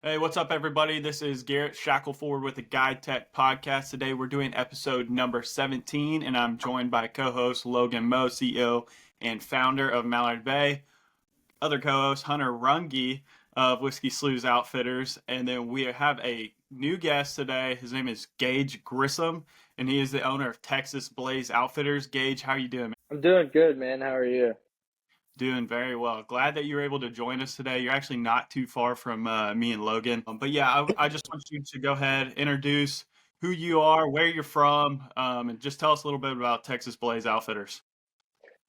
Hey, what's up, everybody? This is Garrett Shackelford with the GuideTech podcast. Today, we're doing episode number 17, and I'm joined by co-host Logan Moe, CEO and founder of Mallard Bay. Other co-host Hunter Runge of Whiskey Slews Outfitters, and then we have a new guest today. His name is Gage Grissom, and he is the owner of Texas Blaze Outfitters. Gage, how you doing, man? I'm doing good, man. How are you? Doing very well. Glad that you were able to join us today. You're actually not too far from me and Logan. But yeah, I just want you to go ahead, introduce who you are, where you're from, and just tell us a little bit about Texas Blaze Outfitters.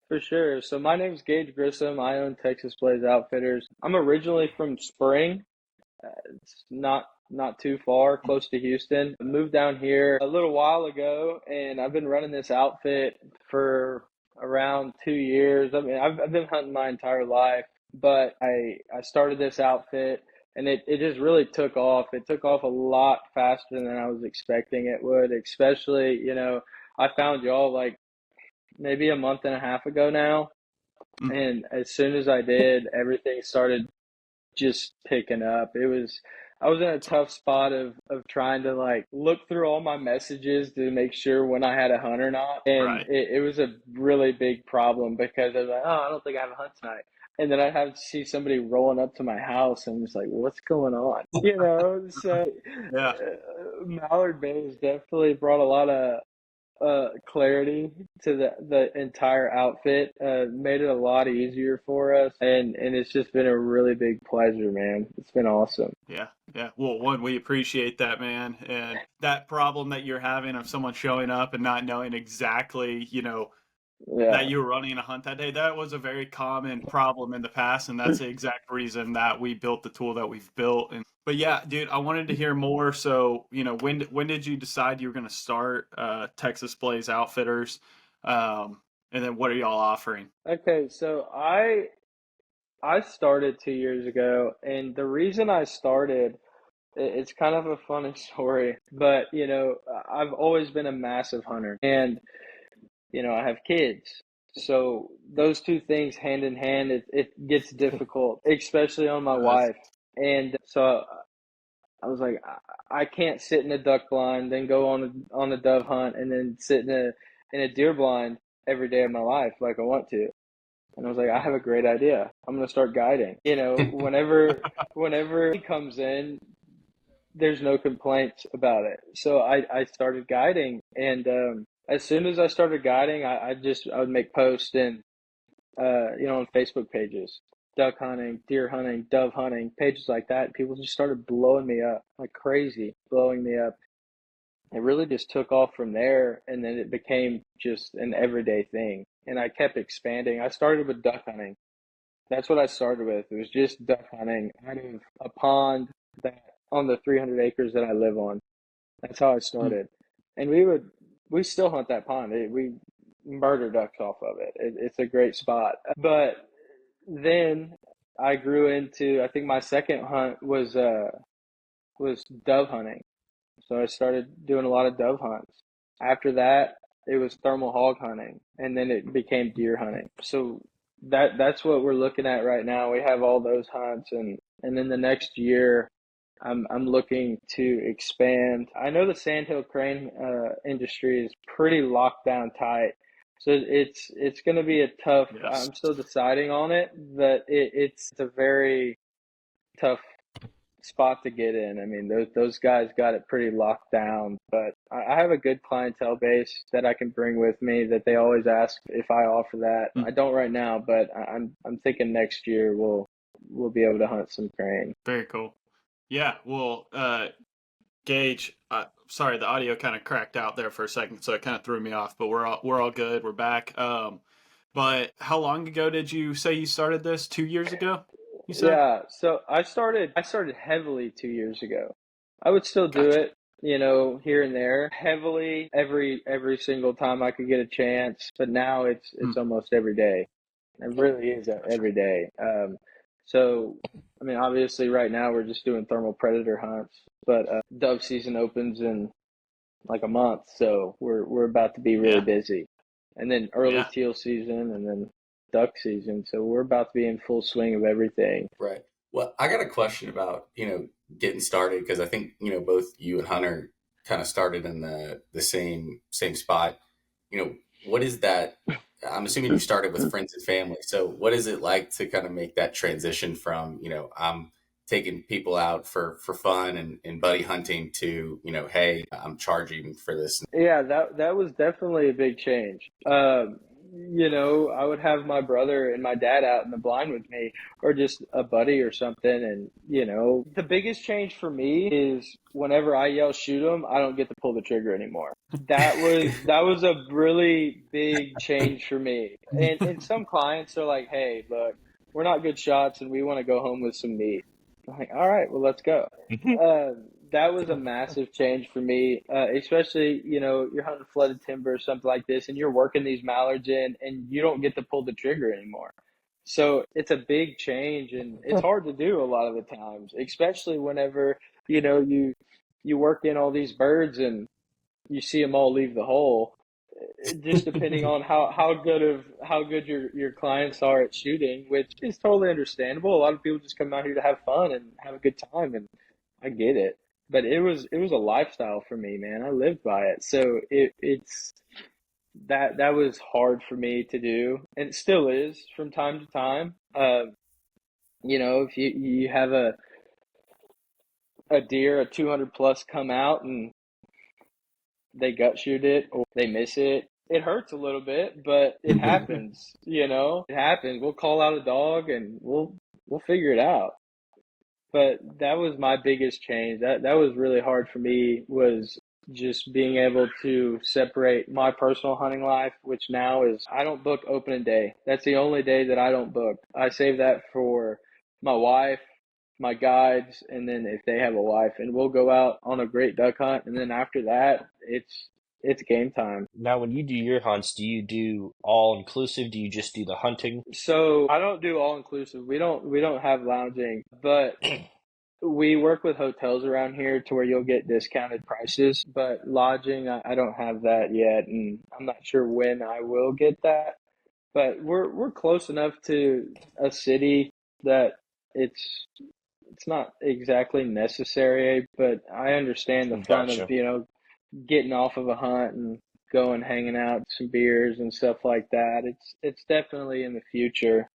For sure. So my name's Gage Grissom. I own Texas Blaze Outfitters. I'm originally from Spring. It's not too far, close to Houston. I moved down here a little while ago, and I've been running this outfit for around 2 years. I mean, I've been hunting my entire life, but I started this outfit, and it just really took off. It took off a lot faster than I was expecting it would, especially, I found y'all like maybe a month and a half ago now. Mm. And as soon as I did, everything started just picking up. I was in a tough spot of trying to like look through all my messages to make sure when I had a hunt or not. And Right. it was a really big problem because I was like, oh, I don't think I have a hunt tonight. And then I'd have to see somebody rolling up to my house and it's like, what's going on? So Yeah. Mallard Bay has definitely brought a lot of clarity to the entire outfit, made it a lot easier for us, and it's just been a really big pleasure, man. It's been awesome. Yeah. Yeah. Well, one, we appreciate that, man. And that problem that you're having of someone showing up and not knowing exactly, that Yeah, you were running a hunt that day, that was a very common problem in the past, and that's the exact reason that we built the tool that we've built. And but yeah, dude, I wanted to hear more. So, when did you decide you were going to start Texas Blaze Outfitters? And then what are y'all offering? okay, so I started 2 years ago, and the reason I started, it's kind of a funny story, but I've always been a massive hunter, and I have kids. So those two things hand in hand, it gets difficult, especially on my Uh, wife. And so I was like, I can't sit in a duck blind, then go on a dove hunt, and then sit in a deer blind every day of my life like I want to. And I was like, I have a great idea. I'm gonna start guiding. Whenever he comes in, there's no complaints about it. So I started guiding, and as soon as I started guiding, I would make posts and on Facebook pages, duck hunting, deer hunting, dove hunting, pages like that. People just started blowing me up like crazy, blowing me up. It really just took off from there, and then it became just an everyday thing. And I kept expanding. I started with duck hunting. That's what I started with. It was just duck hunting out of a pond that on the 300 acres that I live on. That's how I started. And we still hunt that pond. We murder ducks off of it. It's a great spot. But then I grew into, I think my second hunt was dove hunting. So I started doing a lot of dove hunts. After that, it was thermal hog hunting, and then it became deer hunting. So that's what we're looking at right now. We have all those hunts, and in the next year, I'm looking to expand. I know the sandhill crane industry is pretty locked down tight, so it's going to be a tough. yes. I'm still deciding on it, but it's a very tough spot to get in. I mean, those guys got it pretty locked down, but I have a good clientele base that I can bring with me that they always ask if I offer that. I don't right now, but I'm thinking next year we'll be able to hunt some crane. Very cool. Yeah. Well, Gage, sorry, the audio kind of cracked out there for a second, so it kind of threw me off. But we're all good. We're back. But how long ago did you say you started this? 2 years ago, you said? Yeah, so I started heavily 2 years ago. I would still do Gotcha. it, here and there, heavily every single time I could get a chance, but now Hmm. it's almost every day. It really is Gotcha. every day. So I mean, obviously right now we're just doing thermal predator hunts, but dove season opens in like a month, so we're about to be really Yeah. busy. And then early Yeah. teal season and then duck season. So we're about to be in full swing of everything. Right. Well, I got a question about, getting started? Because I think, both you and Hunter kind of started in the same spot. What is that? I'm assuming you started with friends and family. So what is it like to kind of make that transition from, I'm taking people out for fun and buddy hunting to, hey, I'm charging for this. Yeah, that was definitely a big change. I would have my brother and my dad out in the blind with me, or just a buddy or something. And, the biggest change for me is whenever I yell shoot 'em, I don't get to pull the trigger anymore. That was a really big change for me. And some clients are like, "Hey, look, we're not good shots and we want to go home with some meat." I'm like, "All right, well, let's go." Uh, that was a massive change for me, especially, you're hunting flooded timber or something like this, and you're working these mallards in, and you don't get to pull the trigger anymore. So it's a big change, and it's hard to do a lot of the times, especially whenever, you work in all these birds and you see them all leave the hole. Just depending on how good your clients are at shooting, which is totally understandable. A lot of people just come out here to have fun and have a good time, and I get it. But it was a lifestyle for me, man. I lived by it, so it's that was hard for me to do, and it still is from time to time. If you have a deer, a 200 plus, come out and they gut shoot it or they miss it. It hurts a little bit, but it happens, It happens. We'll call out a dog and we'll figure it out. But that was my biggest change. That was really hard for me, was just being able to separate my personal hunting life, which now is I don't book opening day. That's the only day that I don't book. I save that for my wife, my guides, and then if they have a wife, and we'll go out on a great duck hunt, and then after that, it's game time. Now, when you do your hunts, do you do all inclusive? Do you just do the hunting? So I don't do all inclusive. We don't have lounging, but we work with hotels around here to where you'll get discounted prices, but lodging, I don't have that yet, and I'm not sure when I will get that. But we're close enough to a city that it's it's not exactly necessary, but I understand the fun of, Gotcha. getting off of a hunt and going hanging out, some beers and stuff like that. It's definitely in the future.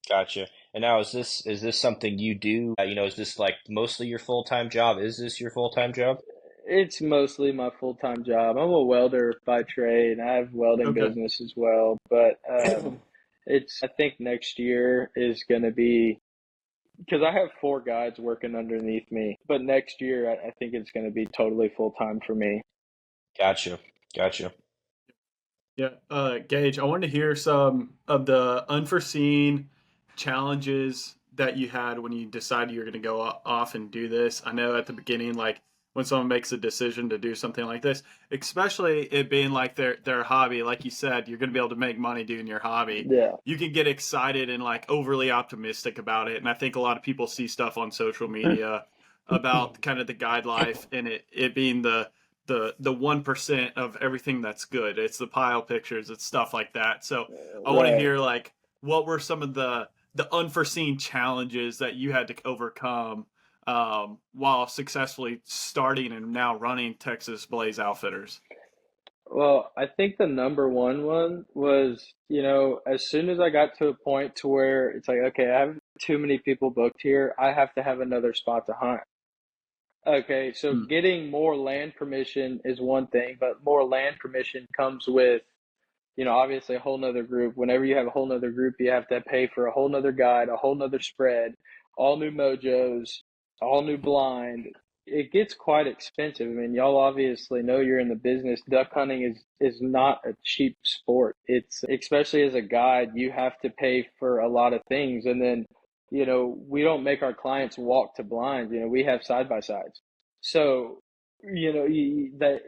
Gotcha. And now, is this something you do? Is this like mostly your full-time job? Is this your full-time job? It's mostly my full-time job. I'm a welder by trade. I have welding Okay. business as well, but I think next year is going to be, because I have four guides working underneath me, but next year I think it's going to be totally full-time for me. Gotcha. Gotcha. Yeah, Gage, I wanted to hear some of the unforeseen challenges that you had when you decided you're going to go off and do this. I know at the beginning, like when someone makes a decision to do something like this, especially it being like their hobby, like you said, you're going to be able to make money doing your hobby. Yeah. You can get excited and like overly optimistic about it, and I think a lot of people see stuff on social media about kind of the guide life and it being the 1% of everything that's good. It's the pile pictures, it's stuff like that. So I want to Right. hear like what were some of the unforeseen challenges that you had to overcome while successfully starting and now running Texas Blaze Outfitters. Well, I think the number one was, as soon as I got to a point to where it's like, okay, I have too many people booked here. I have to have another spot to hunt. Okay, so Mm. getting more land permission is one thing, but more land permission comes with, obviously a whole nother group. Whenever you have a whole nother group, you have to pay for a whole nother guide, a whole nother spread, all new mojos, all new blind. It gets quite expensive. I mean, y'all obviously know you're in the business. Duck hunting is not a cheap sport. It's, especially as a guide, you have to pay for a lot of things. And then, we don't make our clients walk to blind. We have side by sides. So, that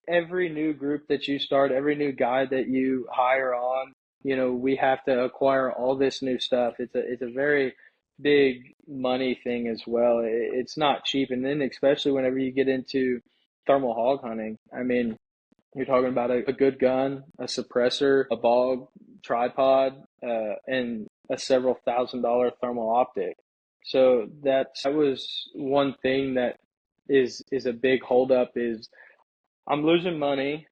every new group that you start, every new guide that you hire on, we have to acquire all this new stuff. It's a very big money thing as well. It's not cheap, and then especially whenever you get into thermal hog hunting, I mean, you're talking about a good gun, a suppressor, a bog tripod, and a several $1,000 thermal optic. So that was one thing that is a big holdup is I'm losing money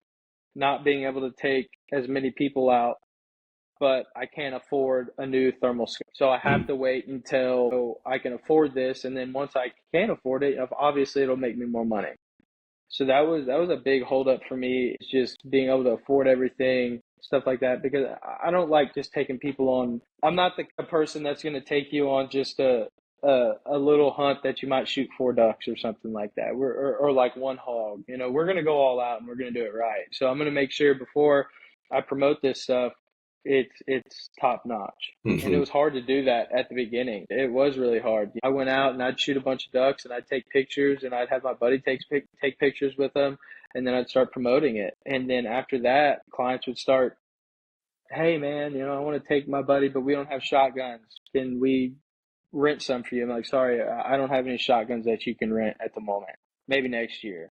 not being able to take as many people out, but I can't afford a new thermal scope. So I have to wait until I can afford this, and then once I can afford it, obviously it'll make me more money. So that was a big holdup for me. It's just being able to afford everything, stuff like that. Because I don't like just taking people on. I'm not the person that's going to take you on just a little hunt that you might shoot 4 ducks or something like that. Or like one hog. We're going to go all out and we're going to do it right. So I'm going to make sure before I promote this stuff, it's top notch. And it was hard to do that at the beginning. It was really hard. I went out and I'd shoot a bunch of ducks and I'd take pictures and I'd have my buddy take pictures with them, and then I'd start promoting it. And then after that, clients would start, "Hey man, I want to take my buddy, but we don't have shotguns. Can we rent some for you?" I'm like, "Sorry, I don't have any shotguns that you can rent at the moment. Maybe next year."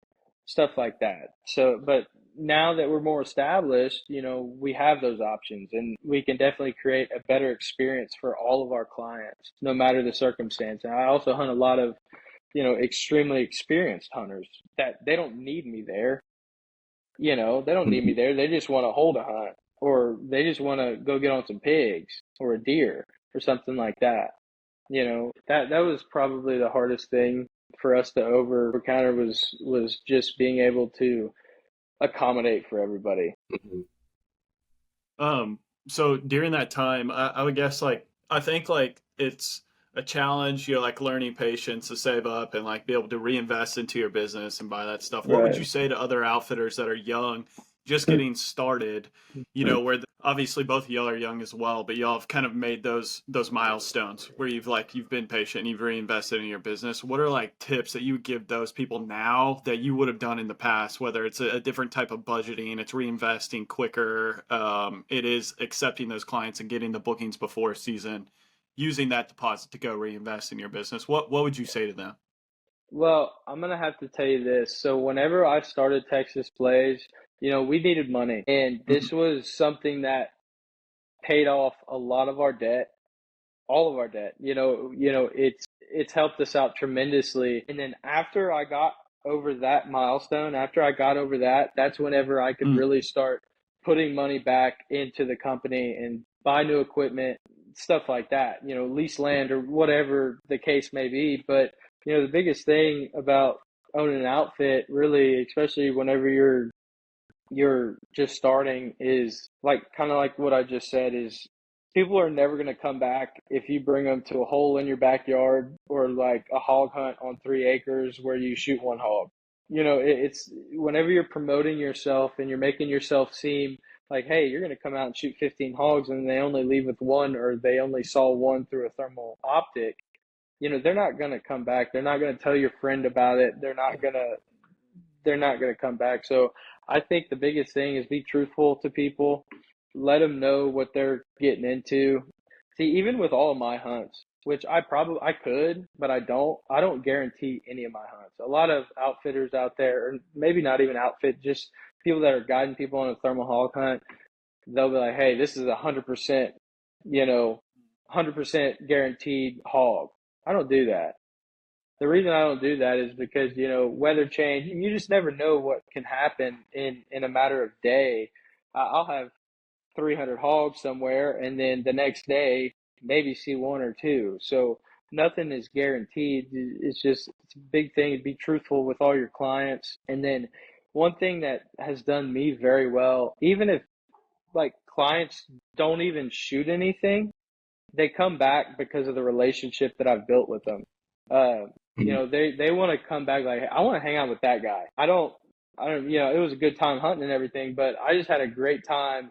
Stuff like that. So, but now that we're more established, we have those options and we can definitely create a better experience for all of our clients, no matter the circumstance. And I also hunt a lot of, extremely experienced hunters that they don't need me there. They don't need me there. They just want to hold a hunt, or they just want to go get on some pigs or a deer or something like that. That was probably the hardest thing for us to overcome was just being able to accommodate for everybody. So during that time, I would guess like I think like it's a challenge, like learning patience to save up and like be able to reinvest into your business and buy that stuff. What would you Right. say to other outfitters that are young, just getting started, where obviously both of y'all are young as well, but y'all have kind of made those milestones where you've been patient and you've reinvested in your business. What are like tips that you would give those people now that you would have done in the past, whether it's a different type of budgeting, it's reinvesting quicker, it is accepting those clients and getting the bookings before season, using that deposit to go reinvest in your business? What would you say to them? Well, I'm gonna have to tell you this. So whenever I started Texas Plays, we needed money, and this Mhm. was something that paid off a lot of our debt, all of our debt. It's helped us out tremendously. And then after I got over that milestone, after I got over that, that's whenever I could Mm. really start putting money back into the company and buy new equipment, stuff like that, lease land or whatever the case may be. But, the biggest thing about owning an outfit, really, especially whenever you're just starting, is like kind of like what I just said is people are never going to come back if you bring them to a hole in your backyard or like a hog hunt on 3 acres where you shoot one hog. It's whenever you're promoting yourself and you're making yourself seem like, hey, you're going to come out and shoot 15 hogs and they only leave with one, or they only saw one through a thermal optic. They're not going to come back. They're not going to tell your friend about it. They're not going to come back. So I think the biggest thing is be truthful to people, let them know what they're getting into. See, even with all of my hunts, which I could, but I don't guarantee any of my hunts. A lot of outfitters out there, or maybe not even outfit, just people that are guiding people on a thermal hog hunt, they'll be like, hey, this is 100%, 100% guaranteed hog. I don't do that. The reason I don't do that is because, weather change, you just never know what can happen in a matter of day. I'll have 300 hogs somewhere, and then the next day, maybe see one or two. So nothing is guaranteed. It's a big thing to be truthful with all your clients. And then one thing that has done me very well, even if like clients don't even shoot anything, they come back because of the relationship that I've built with them. They want to come back like, hey, I want to hang out with that guy. I don't, it was a good time hunting and everything, but I just had a great time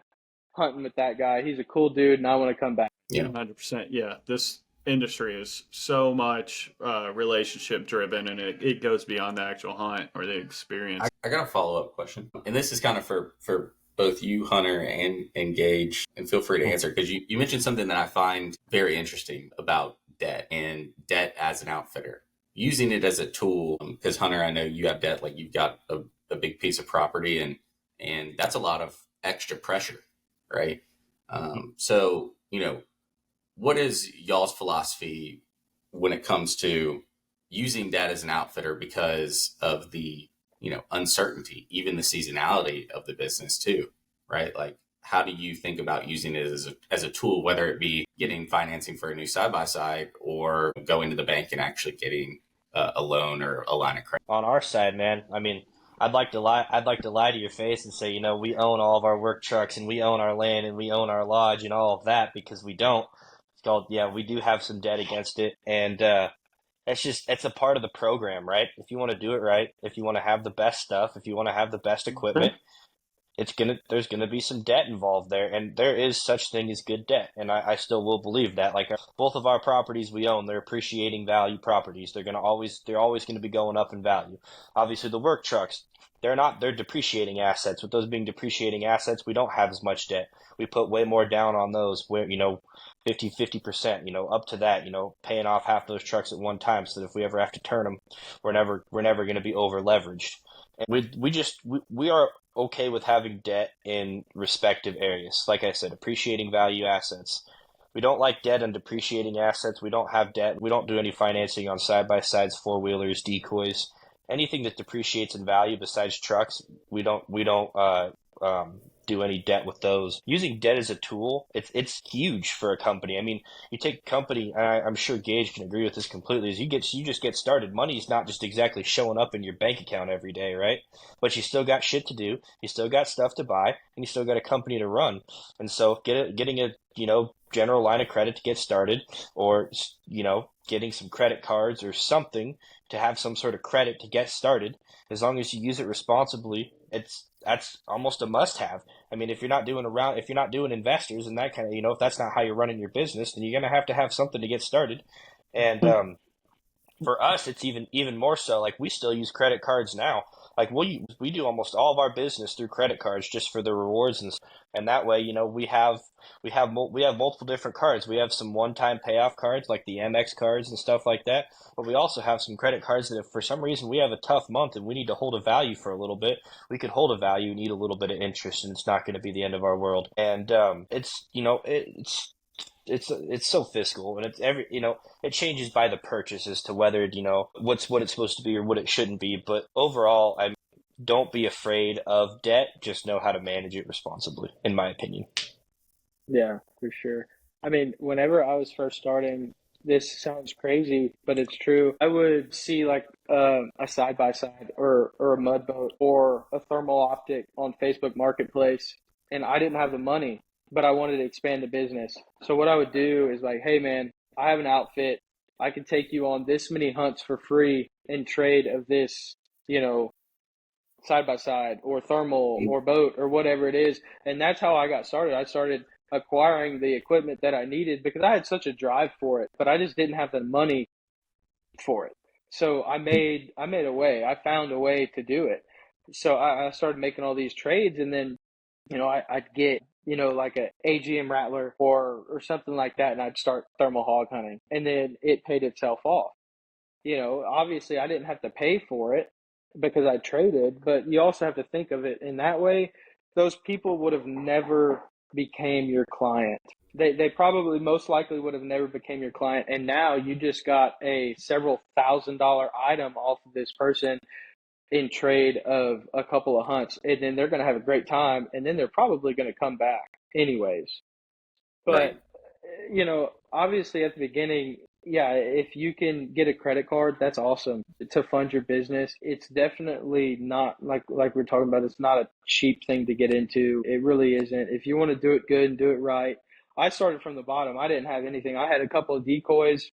hunting with that guy. He's a cool dude, and I want to come back. Yeah. 100%. Yeah. This industry is so much relationship driven, and it goes beyond the actual hunt or the experience. I got a follow up question, and this is kind of for both you, Hunter, and Gage, and feel free to answer because you mentioned something that I find very interesting about debt and debt as an outfitter, using it as a tool. Because Hunter, I know you have debt, like you've got a big piece of property, and that's a lot of extra pressure, right? So what is y'all's philosophy when it comes to using debt as an outfitter because of the, uncertainty, even the seasonality of the business too, right? Like, how do you think about using it as a tool, whether it be getting financing for a new side by side or going to the bank and actually getting a loan or a line of credit? On our side, man, I mean, I'd like to lie to your face and say, we own all of our work trucks and we own our land and we own our lodge and all of that, because we don't. It's called, yeah, we do have some debt against it, and it's a part of the program, right? If you want to do it right, if you want to have the best stuff, if you want to have the best equipment, there's gonna be some debt involved there, and there is such thing as good debt, and I still will believe that. Like, both of our properties we own, they're appreciating value properties. They're always gonna be going up in value. Obviously, the work trucks, they're depreciating assets. With those being depreciating assets, we don't have as much debt. We put way more down on those, where 50%, up to that, paying off half those trucks at one time, so that if we ever have to turn them, we're never going to be over leveraged. And we are okay with having debt in respective areas. Like I said, appreciating value assets. We don't like debt on depreciating assets. We don't have debt. We don't do any financing on side-by-sides, four-wheelers, decoys. Anything that depreciates in value besides trucks, we don't do any debt with those. Using debt as a tool, it's huge for a company. I mean, you take a company, and I'm sure Gage can agree with this completely, is you just get started. Money's not just exactly showing up in your bank account every day, right? But you still got shit to do, you still got stuff to buy, and you still got a company to run. And so getting a general line of credit to get started, or getting some credit cards or something to have some sort of credit to get started, as long as you use it responsibly, that's almost a must-have. I mean, if you're not doing investors and that kind of, if that's not how you're running your business, then you're gonna have something to get started. And for us, it's even more so. Like, we still use credit cards now. Like, we do almost all of our business through credit cards, just for the rewards, and that way, we have multiple different cards. We have some one-time payoff cards, like the MX cards and stuff like that. But we also have some credit cards that, if for some reason we have a tough month and we need to hold a value for a little bit, we could hold a value and eat a little bit of interest, and it's not going to be the end of our world. And it's so fiscal, and it changes by the purchase as to whether what it's supposed to be or what it shouldn't be. But overall, don't be afraid of debt. Just know how to manage it responsibly, in my opinion. Yeah, for sure. I mean, whenever I was first starting, this sounds crazy, but it's true. I would see like a side by side or a mud boat or a thermal optic on Facebook Marketplace, and I didn't have the money, but I wanted to expand the business. So what I would do is like, hey man, I have an outfit. I can take you on this many hunts for free in trade of this, side by side or thermal or boat or whatever it is. And that's how I got started. I started acquiring the equipment that I needed because I had such a drive for it, but I just didn't have the money for it. So I made a way. I found a way to do it. So I started making all these trades, and then I'd get like a AGM rattler or something like that, and I'd start thermal hog hunting, and then it paid itself off. Obviously I didn't have to pay for it because I traded, but you also have to think of it in that way. Those people would have never became your client. They probably most likely would have never became your client. And now you just got a several $1,000 item off of this person in trade of a couple of hunts. And then they're going to have a great time. And then they're probably going to come back anyways. But, Right. Obviously at the beginning, yeah, if you can get a credit card, that's awesome to fund your business. It's definitely not like we're talking about. It's not a cheap thing to get into. It really isn't. If you want to do it good and do it right. I started from the bottom. I didn't have anything. I had a couple of decoys.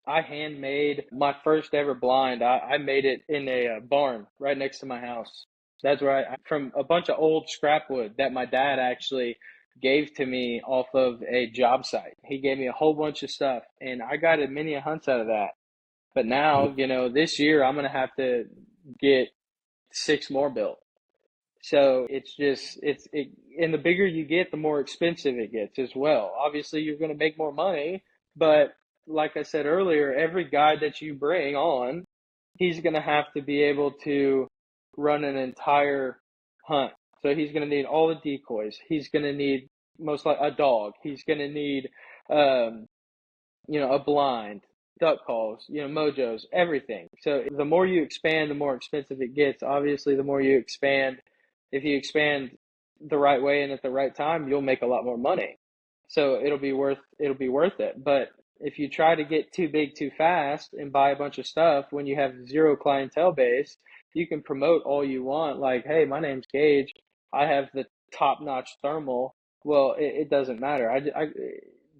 I handmade my first ever blind. I made it in a barn right next to my house. That's where from a bunch of old scrap wood that my dad actually gave to me off of a job site. He gave me a whole bunch of stuff, and I got a many hunts out of that. But now, this year I'm going to have to get 6 more built. So and the bigger you get, the more expensive it gets as well. Obviously, you're going to make more money, but like I said earlier, every guide that you bring on, he's going to have to be able to run an entire hunt. So he's going to need all the decoys. He's going to need most like a dog. He's going to need, a blind. duck calls, mojos, everything. So the more you expand, the more expensive it gets. Obviously, the more you expand, if you expand the right way and at the right time, you'll make a lot more money. So it'll be worth it. But if you try to get too big too fast and buy a bunch of stuff when you have zero clientele base, you can promote all you want. Like, hey, my name's Gage. I have the top-notch thermal. Well, it doesn't matter.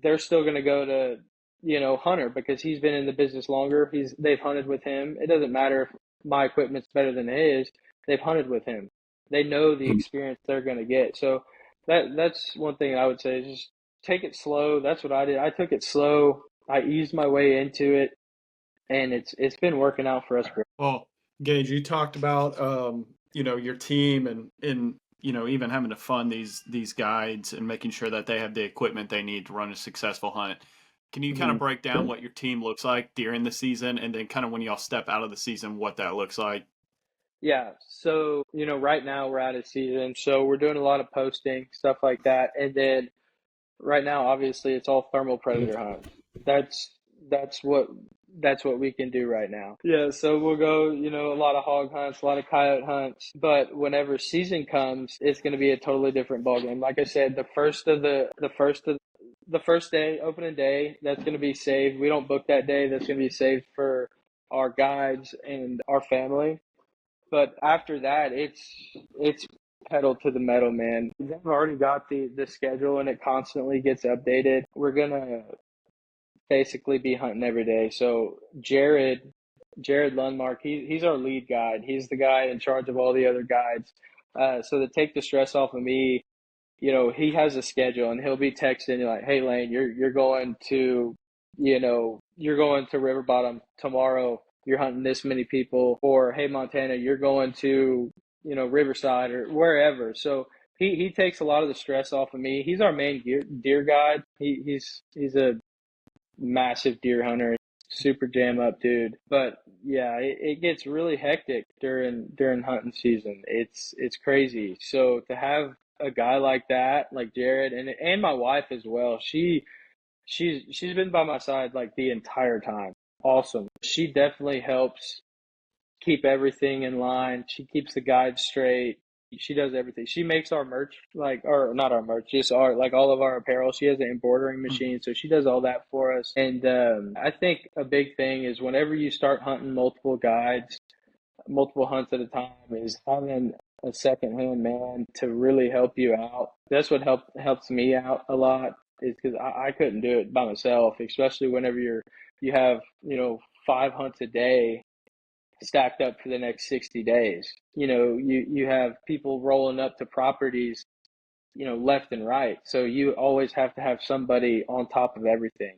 They're still going to go to Hunter because he's been in the business longer. They've hunted with him. It doesn't matter if my equipment's better than his. They've hunted with him. They know the experience they're going to get. So that's one thing I would say is just take it slow. That's what I did. I took it slow. I eased my way into it, and it's been working out for us great. Well, Gage, you talked about your team and even having to fund these guides and making sure that they have the equipment they need to run a successful hunt. Can you kind of break down what your team looks like during the season, and then kind of when y'all step out of the season, what that looks like? Yeah. So, right now we're out of season, so we're doing a lot of posting, stuff like that. And then right now, obviously, it's all thermal predator hunts. That's that's what that's what we can do right now. Yeah, so we'll go, a lot of hog hunts, a lot of coyote hunts. But whenever season comes, it's going to be a totally different ballgame. Like I said, the first day, opening day, that's going to be saved. We don't book that day. That's going to be saved for our guides and our family. But after that, it's pedal to the metal, man. They've already got the schedule, and it constantly gets updated. We're gonna basically be hunting every day. So Jared Lundmark, he's our lead guide. He's the guy in charge of all the other guides. So to take the stress off of me, he has a schedule, and he'll be texting you like, "Hey Lane, you're going to, you're going to River Bottom tomorrow. You're hunting this many people." Or, "Hey Montana, you're going to, Riverside or wherever." So he takes a lot of the stress off of me. He's our main deer guide. He's a massive deer hunter, super jam up dude. But yeah, it gets really hectic during hunting season. It's crazy. So to have a guy like that, like Jared, and my wife as well, she's been by my side like the entire time. Awesome. She definitely helps keep everything in line. She keeps the guide straight. She does everything. She makes our merch, or not our merch, just all of our apparel. She has an embroidering machine, so she does all that for us. And I think a big thing is whenever you start hunting multiple guides, multiple hunts at a time, is having a second-hand man to really help you out. That's what helps me out a lot, is because I couldn't do it by myself, especially whenever you have 5 hunts a day stacked up for the next 60 days. You have people rolling up to properties, left and right. So you always have to have somebody on top of everything.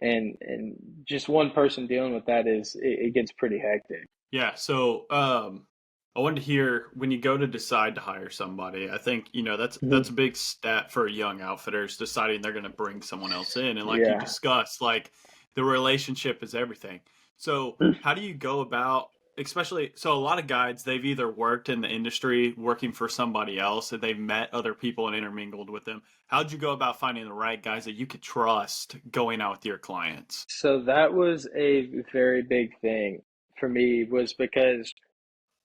And just one person dealing with that it gets pretty hectic. Yeah. So I wanted to hear when you go to decide to hire somebody. I think that's a big stat for young outfitters deciding they're going to bring someone else in, and like you Yeah. discussed, like the relationship is everything. So how do you go about, especially so a lot of guides, they've either worked in the industry working for somebody else and they've met other people and intermingled with them. How'd you go about finding the right guys that you could trust going out with your clients? So that was a very big thing for me, was because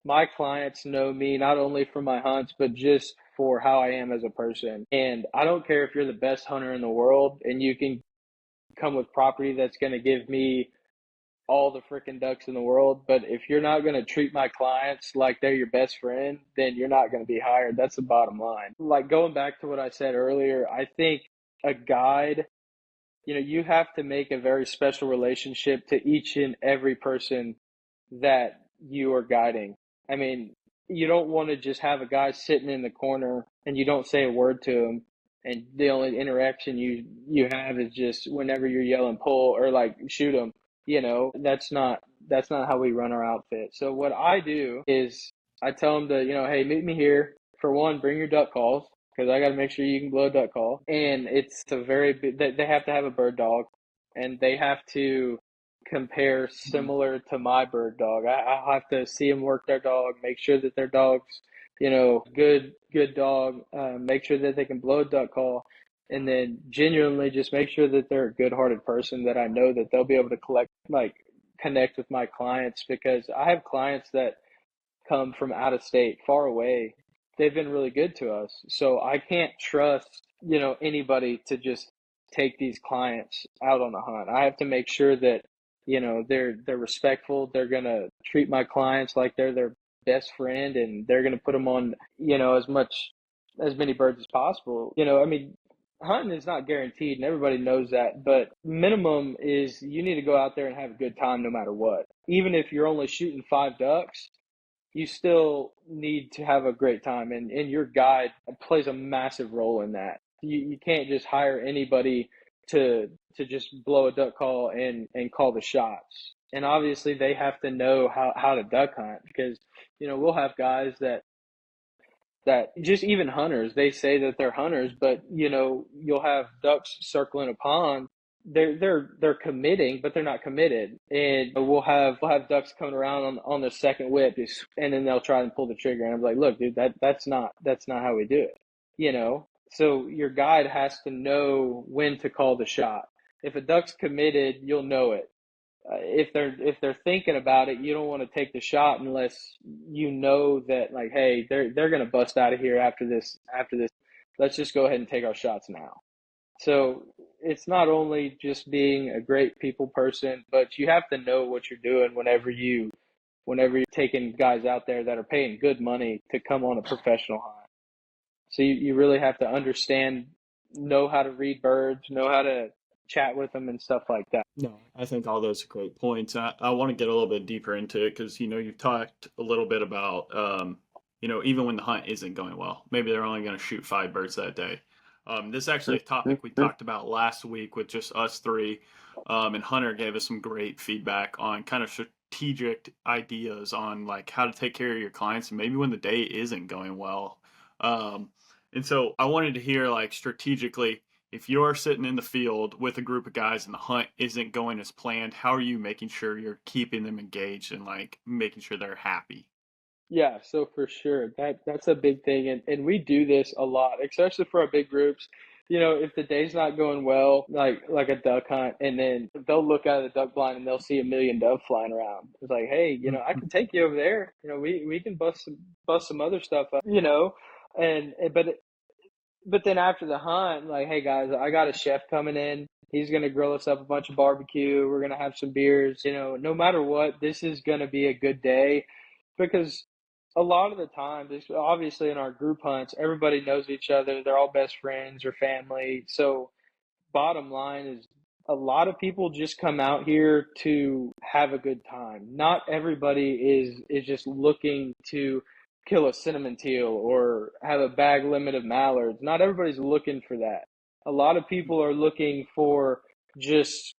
my clients know me not only for my hunts, but just for how I am as a person. And I don't care if you're the best hunter in the world and you can come with property that's going to give me all the freaking ducks in the world. But if you're not going to treat my clients like they're your best friend, then you're not going to be hired. That's the bottom line. Like going back to what I said earlier, I think a guide, you have to make a very special relationship to each and every person that you are guiding. I mean, you don't want to just have a guy sitting in the corner and you don't say a word to him, and the only interaction you have is just whenever you're yelling pull or like shoot him. That's not how we run our outfit. So what I do is I tell them to, hey, meet me here. For one, bring your duck calls, because I got to make sure you can blow a duck call. And it's a very big, they have to have a bird dog, and they have to compare similar to my bird dog. I have to see them work their dog, make sure that their dog's, good dog, make sure that they can blow a duck call. and then genuinely just make sure that they're a good-hearted person, that I know that they'll be able to connect with my clients, because I have clients that come from out of state, far away. They've been really good to us. So I can't trust, anybody to just take these clients out on a hunt. I have to make sure that, they're respectful. They're going to treat my clients like they're their best friend, and they're going to put them on, as many birds as possible. I mean, hunting is not guaranteed, and everybody knows that, but minimum is you need to go out there and have a good time no matter what. Even if you're only shooting 5 ducks, you still need to have a great time, and your guide plays a massive role in that. You can't just hire anybody to just blow a duck call and call the shots. And obviously they have to know how to duck hunt, because we'll have guys that just, even hunters, they say that they're hunters, but you'll have ducks circling a pond. They're committing, but they're not committed. And we'll have ducks coming around on the second whip, and then they'll try and pull the trigger. And I'm like, look, dude, that's not how we do it. So your guide has to know when to call the shot. If a duck's committed, you'll know it. If they're thinking about it, you don't want to take the shot unless you know that, like, hey, they're gonna bust out of here after this. Let's just go ahead and take our shots now. So it's not only just being a great people person, but you have to know what you're doing whenever you're taking guys out there that are paying good money to come on a professional hunt. So you really have to understand, know how to read birds, know how to chat with them and stuff like that. No, I think all those are great points. I want to get a little bit deeper into it because, you've talked a little bit about, even when the hunt isn't going well, maybe they're only going to shoot 5 birds that day. This is actually a topic we talked about last week with just us three. And Hunter gave us some great feedback on kind of strategic ideas on like how to take care of your clients, and maybe when the day isn't going well. And so I wanted to hear, like, strategically, if you're sitting in the field with a group of guys and the hunt isn't going as planned, how are you making sure you're keeping them engaged and like making sure they're happy? Yeah, so for sure, that's a big thing, and we do this a lot, especially for our big groups. If the day's not going well, like a duck hunt, and then they'll look out of the duck blind and they'll see a million dove flying around. It's like, hey, I can take you over there. We can bust some other stuff up. But then after the hunt, like, hey guys, I got a chef coming in. He's gonna grill us up a bunch of barbecue. We're gonna have some beers. No matter what, this is gonna be a good day, because a lot of the time, obviously in our group hunts, everybody knows each other. They're all best friends or family. So bottom line is, a lot of people just come out here to have a good time. Not everybody is just looking to kill a cinnamon teal or have a bag limit of mallards. Not everybody's looking for that. A lot of people are looking for just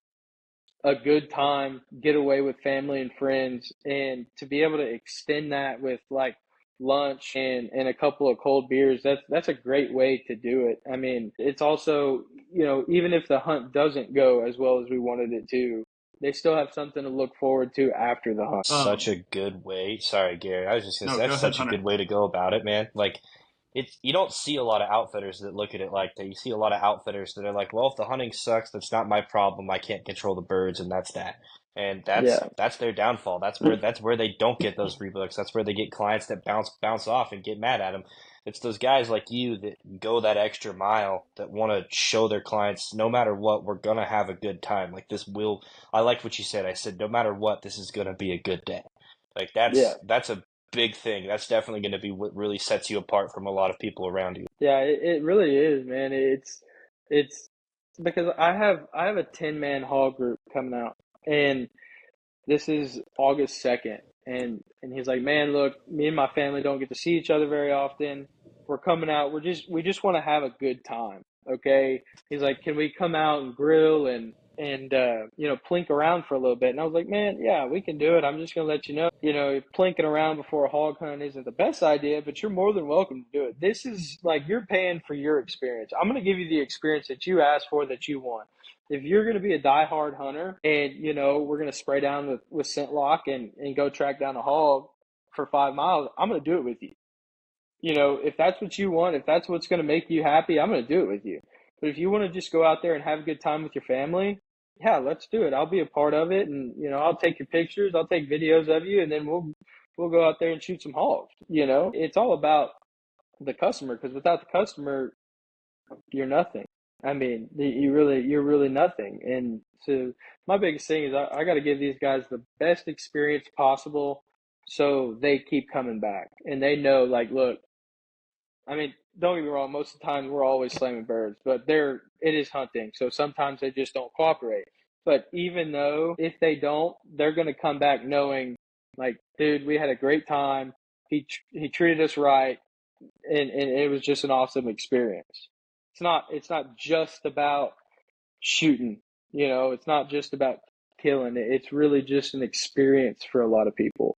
a good time, get away with family and friends, and to be able to extend that with like lunch and a couple of cold beers. That's a great way to do it. I mean, it's also, even if the hunt doesn't go as well as we wanted it to, they still have something to look forward to after the hunt. Such a good way. Sorry, Gary. I was just gonna No, say go that's ahead, such a Hunter. good way to go about it, man. Like it's you don't see a lot of outfitters that look at it like that. You see a lot of outfitters that are like, well, if the hunting sucks, that's not my problem. I can't control the birds, and that's that. And Yeah. that's their downfall. That's where they don't get those rebooks. That's where they get clients that bounce off and get mad at them. It's those guys like you that go that extra mile that want to show their clients, no matter what, we're gonna have a good time. Like this will. I like what you said. I said, no matter what, this is gonna be a good day. Like Yeah. that's a big thing. That's definitely going to be what really sets you apart from a lot of people around you. Yeah, it really is, man. It's because I have a 10-man hog group coming out, and this is August 2nd, and he's like, man, look, me and my family don't get to see each other very often. We're coming out. We just want to have a good time, okay? He's like, can we come out and grill and plink around for a little bit? And I was like, man, yeah, we can do it. I'm just gonna let you know, plinking around before a hog hunt isn't the best idea, but you're more than welcome to do it. This is like, you're paying for your experience. I'm gonna give you the experience that you asked for, that you want. If you're going to be a diehard hunter and, we're going to spray down with scent lock and go track down a hog for 5 miles, I'm going to do it with you. If that's what you want, if that's what's going to make you happy, I'm going to do it with you. But if you want to just go out there and have a good time with your family, yeah, let's do it. I'll be a part of it, and I'll take your pictures, I'll take videos of you, and then we'll go out there and shoot some hogs. It's all about the customer, because without the customer, you're nothing. I mean, you're really nothing. And so my biggest thing is I got to give these guys the best experience possible, so they keep coming back and they know, like, look, I mean, don't get me wrong, most of the time we're always slamming birds, but it is hunting. So sometimes they just don't cooperate. But even though if they don't, they're going to come back knowing, like, dude, we had a great time. He treated us right, and it was just an awesome experience. It's not just about shooting, it's not just about killing. It's really just an experience for a lot of people.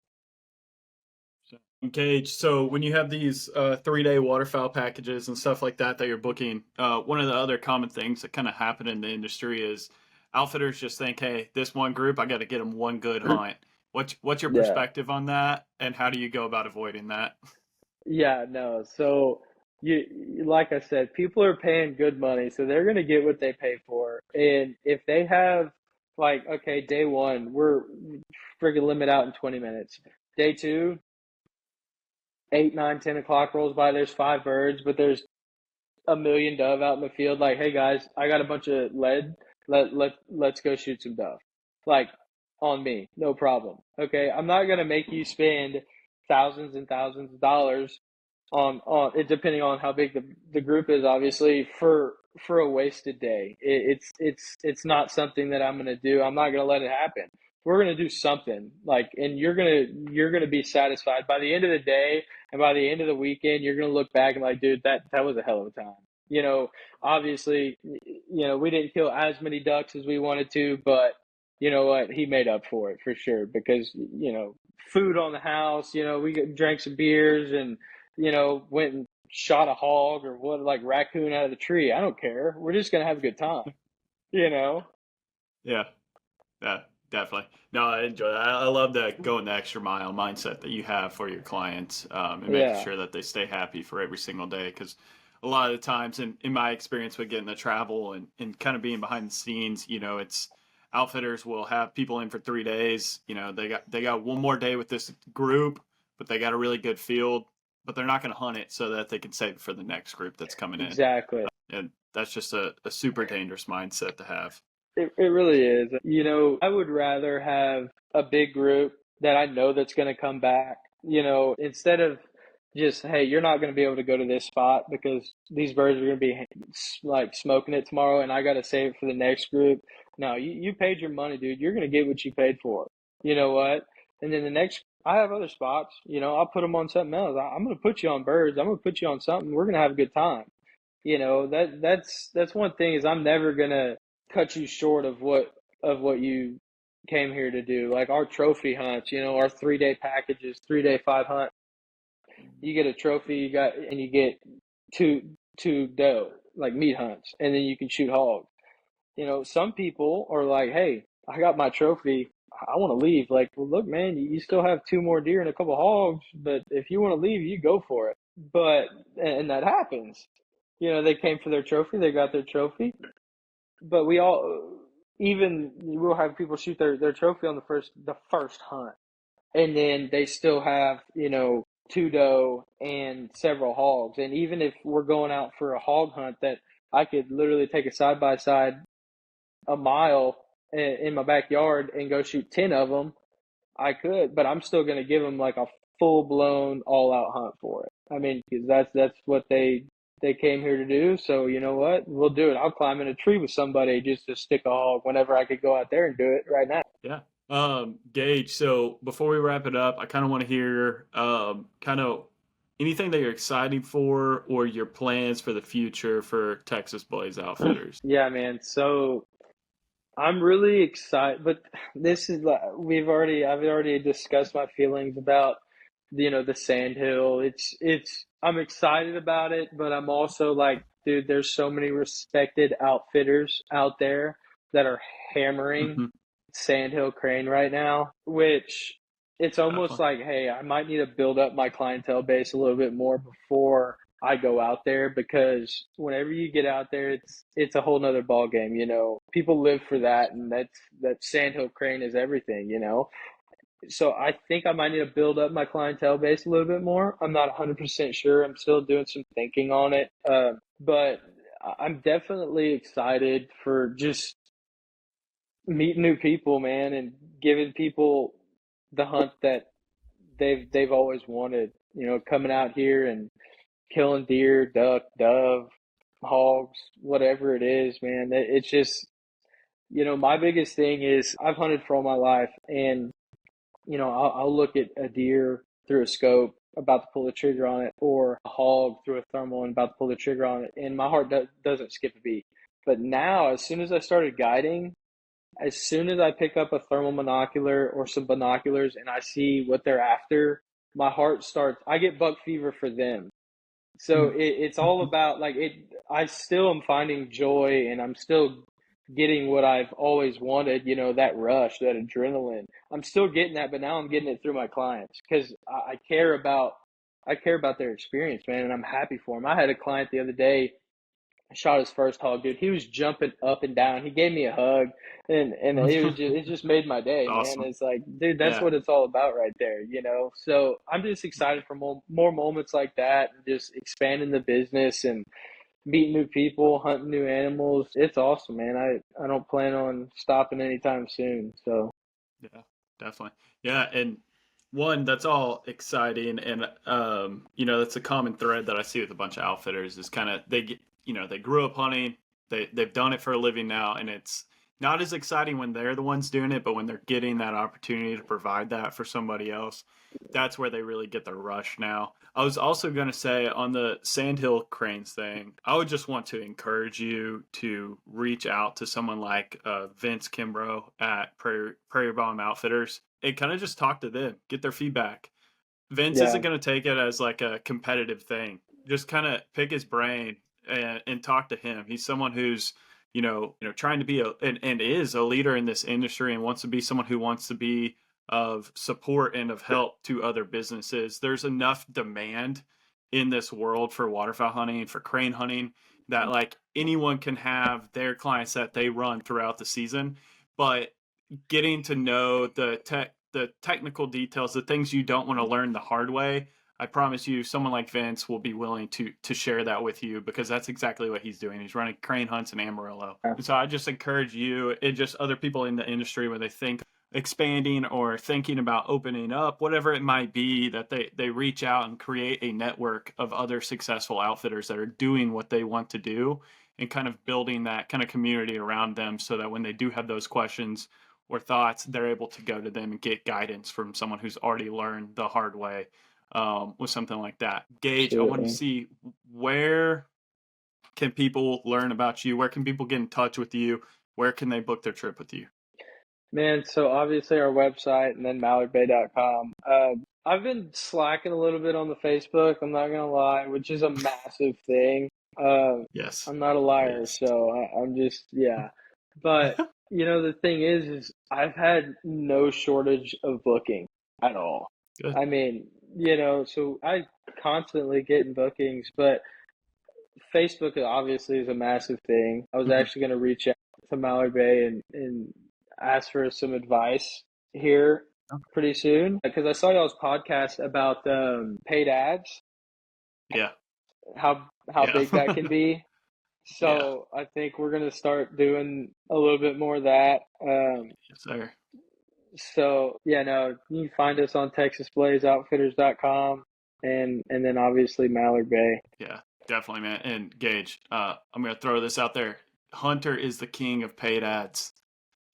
Gage, so when you have these 3-day waterfowl packages and stuff like that you're booking, one of the other common things that kind of happen in the industry is outfitters just think, hey, this one group, I got to get them one good hunt. What's your Yeah. perspective on that, and how do you go about avoiding that? Yeah, no. So like I said, people are paying good money, so they're gonna get what they pay for. And if they have, like, okay, day one, we're friggin' limit out in 20 minutes. Day two, 8, 9, 10 o'clock rolls by, there's 5 birds, but there's a million dove out in the field. Like, hey guys, I got a bunch of lead. Let's go shoot some dove. Like, on me, no problem. Okay, I'm not gonna make you spend thousands and thousands of dollars on it, depending on how big the group is, obviously, for a wasted day. It's not something that I'm gonna do. I'm not gonna let it happen. We're gonna do something, like, and you're gonna be satisfied by the end of the day, and by the end of the weekend, you're gonna look back and, like, dude, that was a hell of a time. Obviously, we didn't kill as many ducks as we wanted to, but you know what? He made up for it for sure, because food on the house. We drank some beers and went and shot a hog or what, like raccoon out of the tree. I don't care. We're just gonna have a good time. You know. Yeah, yeah, definitely. No, I enjoy that. I love that going the extra mile mindset that you have for your clients, and making Yeah. sure that they stay happy for every single day. Because a lot of the times, in my experience with getting the travel and kind of being behind the scenes, it's outfitters will have people in for 3 days. They got one more day with this group, but they got a really good field, but they're not going to hunt it so that they can save it for the next group that's coming in. Exactly. And that's just a super dangerous mindset to have. It really is. I would rather have a big group that I know that's going to come back, instead of just, hey, you're not going to be able to go to this spot because these birds are going to be like smoking it tomorrow and I got to save it for the next group. No, you paid your money, dude. You're going to get what you paid for. You know what? And then I have other spots, I'll put them on something else. I'm going to put you on birds. I'm going to put you on something. We're going to have a good time. That's one thing, is I'm never going to cut you short of what you came here to do. Like our trophy hunts, our 3-day packages, 3-day 5 hunt. You get a trophy, and you get two doe, like meat hunts, and then you can shoot hogs. Some people are like, hey, I got my trophy, I want to leave. Like, well, look, man, you still have 2 more deer and a couple hogs, but if you want to leave, you go for it. And that happens. They came for their trophy, they got their trophy. But we'll have people shoot their trophy on the first hunt, and then they still have 2 doe and several hogs. And even if we're going out for a hog hunt, that I could literally take a side by side a mile in my backyard and go shoot 10 of them, I could, but I'm still going to give them like a full blown all out hunt for it. I mean, because that's what they came here to do. So you know what? We'll do it. I'll climb in a tree with somebody just to stick a hog whenever I could go out there and do it right now. Yeah. Gage, so before we wrap it up, I kind of want to hear kind of anything that you're excited for or your plans for the future for Texas Blaze Outfitters. Yeah, man. So I'm really excited, but this is like I've already discussed my feelings about the sandhill. I'm excited about it, but I'm also like, dude, there's so many respected outfitters out there that are hammering sandhill crane right now, which it's almost like, hey, I might need to build up my clientele base a little bit more before I go out there, because whenever you get out there, it's a whole nother ball game. People live for that, and that sandhill crane is everything. So I think I might need to build up my clientele base a little bit more. I'm not 100% sure. I'm still doing some thinking on it. But I'm definitely excited for just meeting new people, man, and giving people the hunt that they've always wanted. Coming out here and killing deer, duck, dove, hogs, whatever it is, man. It's just, my biggest thing is I've hunted for all my life, and I'll look at a deer through a scope, about to pull the trigger on it, or a hog through a thermal and about to pull the trigger on it, and my heart doesn't skip a beat. But now, as soon as I started guiding, as soon as I pick up a thermal monocular or some binoculars and I see what they're after, my heart starts, I get buck fever for them. So it's all about, like, I still am finding joy, and I'm still getting what I've always wanted, that rush, that adrenaline. I'm still getting that, but now I'm getting it through my clients, because I care about their experience, man, and I'm happy for them. I had a client the other day, shot his first hog, dude. He was jumping up and down. He gave me a hug, and it just made my day, man. Awesome. It's like, dude, that's Yeah. what it's all about right there. So I'm just excited for more moments like that, and just expanding the business and meeting new people, hunting new animals. It's awesome, man. I don't plan on stopping anytime soon. So Yeah, definitely. Yeah, and one, that's all exciting, and that's a common thread that I see with a bunch of outfitters is kind of they get, they grew up hunting, they've done it for a living now, and it's not as exciting when they're the ones doing it, but when they're getting that opportunity to provide that for somebody else, that's where they really get the rush now. I was also going to say on the Sandhill Cranes thing, I would just want to encourage you to reach out to someone like Vince Kimbrough at Prairie Bomb Outfitters and kind of just talk to them, get their feedback. Vince yeah, isn't going to take it as like a competitive thing. Just kind of pick his brain and talk to him. He's someone who's trying to be and is a leader in this industry and wants to be someone who wants to be of support and of help to other businesses. There's enough demand in this world for waterfowl hunting, for crane hunting, that like anyone can have their clients that they run throughout the season. But getting to know the technical details, the things you don't want to learn the hard way, I promise you, someone like Vince will be willing to share that with you, because that's exactly what he's doing. He's running crane hunts in Amarillo. And so I just encourage you and just other people in the industry when they think expanding or thinking about opening up, whatever it might be, that they reach out and create a network of other successful outfitters that are doing what they want to do, and kind of building that kind of community around them, so that when they do have those questions or thoughts, they're able to go to them and get guidance from someone who's already learned the hard way with something like that. Gage, I want to absolutely. see, where can people learn about you? Where can people get in touch with you? Where can they book their trip with you? Man, so obviously our website, and then mallardbay.com. I've been slacking a little bit on the Facebook, I'm not gonna lie, which is a massive thing. Uh, Yes. I'm not a liar, Yes. so I'm just, yeah. But the thing is I've had no shortage of booking at all. Good. I mean, so I constantly getting bookings, but Facebook obviously is a massive thing. I was Mhm. actually going to reach out to Mallard Bay and ask for some advice here pretty soon, because I saw y'all's podcast about paid ads, Yeah. how Yeah. big that can be. Yeah. So I think we're going to start doing a little bit more of that. Yes, sir. So yeah, no, you can find us on TexasBlazeOutfitters.com, and then obviously Mallard Bay. Yeah, definitely, man. And Gage, I'm going to throw this out there. Hunter is the king of paid ads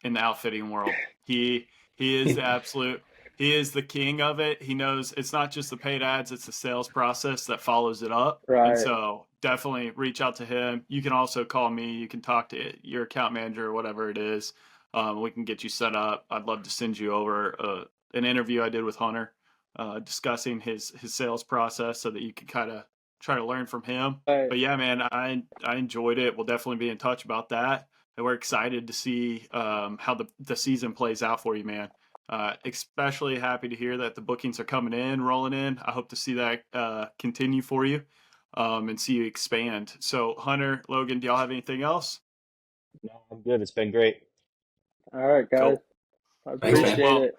in the outfitting world. He is the absolute, he is the king of it. He knows it's not just the paid ads, it's the sales process that follows it up. And Right. so definitely reach out to him. You can also call me. You can talk to your account manager or whatever it is. We can get you set up. I'd love to send you over an interview I did with Hunter, discussing his sales process, so that you can kind of try to learn from him. Right. But yeah, man, I enjoyed it. We'll definitely be in touch about that. And we're excited to see how the season plays out for you, man. Especially happy to hear that the bookings are coming in, rolling in. I hope to see that continue for you. and see you expand. So Hunter, Logan, do y'all have anything else? No, I'm good. It's been great. All right, guys. Cool. I Thanks, man. appreciate it.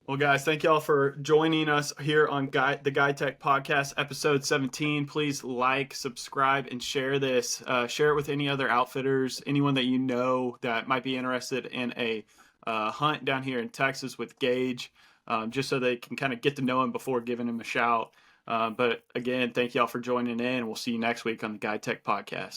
Well, guys, thank y'all for joining us here on the GuideTech Podcast, episode 17. Please like, subscribe, and share this. Share it with any other outfitters, anyone that you know that might be interested in a hunt down here in Texas with Gage, just so they can kind of get to know him before giving him a shout. But again, thank y'all for joining in. We'll see you next week on the GuideTech Podcast.